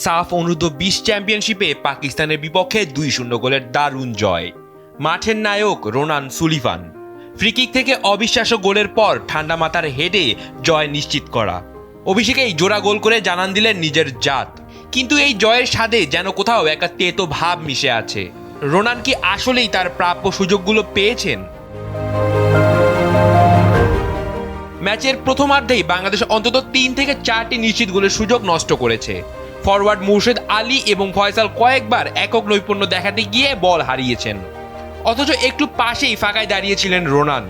সাফ অনূর্ধ্ব-20 চ্যাম্পিয়নশিপে পাকিস্তানের বিপক্ষে 2-0 গোলের দারুণ জয়। মাঠের নায়ক রোনান সুলিভান ফ্রিকিক থেকে অবিশ্বাস্য গোলের পর ঠান্ডা মাথার হেডে জয় নিশ্চিত করা। অভিষেকেই জোড়া গোল করে জানান দিলেন নিজের জাত। কিন্তু এই জয়ের স্বাদে যেন কোথাও একটা তেতো ভাব মিশে আছে। রোনান কি আসলেই তার প্রাপ্য সুযোগগুলো পেয়েছেন? ম্যাচের প্রথমার্ধেই বাংলাদেশ অন্তত 3 থেকে 4টি নিশ্চিত গোলের সুযোগ নষ্ট করেছে। ফরওয়ার্ড মুর্শেদ আলী এবং ফয়সাল কয়েকবার একক নৈপুণ্য দেখাতে গিয়ে বল হারিয়েছেন, অথচ একটু পাশেই ফাঁকায় দাঁড়িয়েছিলেন রোনান।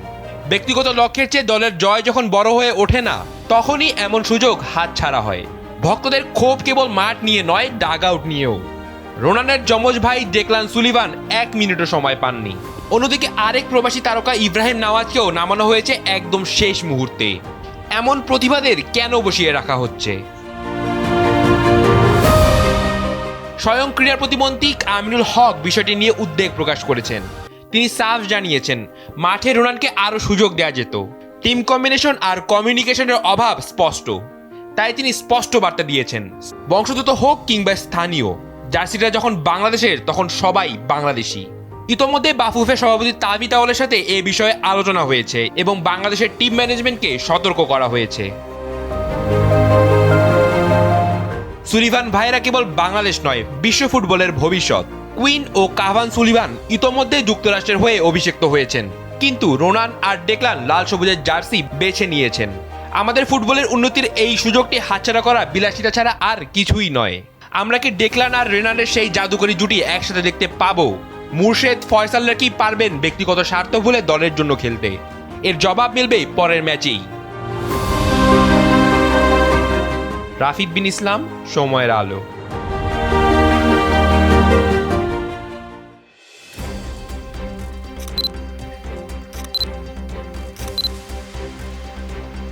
ব্যক্তিগত লক্ষ্যের চেয়ে দলের জয় যখন বড় হয়ে ওঠে না, তখনই এমন সুযোগ হাতছাড়া হয়। ভক্তদের ক্ষোভ কেবল মাঠ নিয়ে নয়, ডাগ আউট নিয়েও। রোনানের যমজ ভাই ডেকলান সুলিভান 1 মিনিটও সময় পাননি। অন্যদিকে আরেক প্রবাসী তারকা ইব্রাহিম নওয়াজকেও নামানো হয়েছে একদম শেষ মুহূর্তে। এমন প্রতিবাদের কেন বসিয়ে রাখা হচ্ছে? স্বয়ং ক্রীড়া প্রতিমন্ত্রী আমিনুল হক বিষয়টি নিয়ে উদ্বেগ প্রকাশ করেছেন। তিনি সাফ জানিয়েছেন, মাঠে রোনানকে আরও সুযোগ দেওয়া যেত। টিম কম্বিনেশন আর কমিউনিকেশনের অভাব স্পষ্ট। তাই তিনি স্পষ্ট বার্তা দিয়েছেন, বংশোদ্ভূত হোক কিংবা স্থানীয়, জার্সিটা যখন বাংলাদেশের তখন সবাই বাংলাদেশি। ইতোমধ্যে বাফুফে সভাপতি তাবিত আউলের সাথে এ বিষয়ে আলোচনা হয়েছে এবং বাংলাদেশের টিম ম্যানেজমেন্টকে সতর্ক করা হয়েছে। সুলিভান ভাইরা কেবল বাংলাদেশ নয়, বিশ্ব ফুটবলের ভবিষ্যৎ। কুইন ও কাভান সুলিভান ইতোমধ্যে যুক্তরাষ্ট্রের হয়ে অভিষিক্ত হয়েছেন, কিন্তু রোনান আর ডেকলান লাল সবুজের জার্সি বেছে নিয়েছেন। আমাদের ফুটবলের উন্নতির এই সুযোগটি হাতছাড়া করা বিলাসিতা ছাড়া আর কিছুই নয়। আমরা কি ডেকলান আর রেনানের সেই জাদুকরী জুটি একসাথে দেখতে পাবো? মুর্শেদ ফয়সালরা কি পারবেন ব্যক্তিগত স্বার্থ ভুলে দলের জন্য খেলতে? এর জবাব মিলবে পরের ম্যাচেই। রাফিদ বিন ইসলাম, সময়ের আলো।